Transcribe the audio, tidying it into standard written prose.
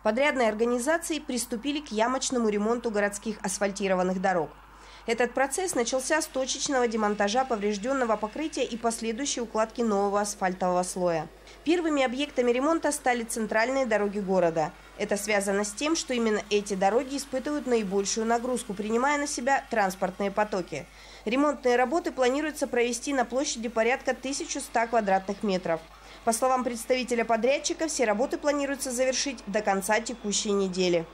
Подрядные организации приступили к ямочному ремонту городских асфальтированных дорог. Этот процесс начался с точечного демонтажа поврежденного покрытия и последующей укладки нового асфальтового слоя. Первыми объектами ремонта стали центральные дороги города. Это связано с тем, что именно эти дороги испытывают наибольшую нагрузку, принимая на себя транспортные потоки. Ремонтные работы планируется провести на площади порядка 1100 квадратных метров. По словам представителя подрядчика, все работы планируется завершить до конца текущей недели.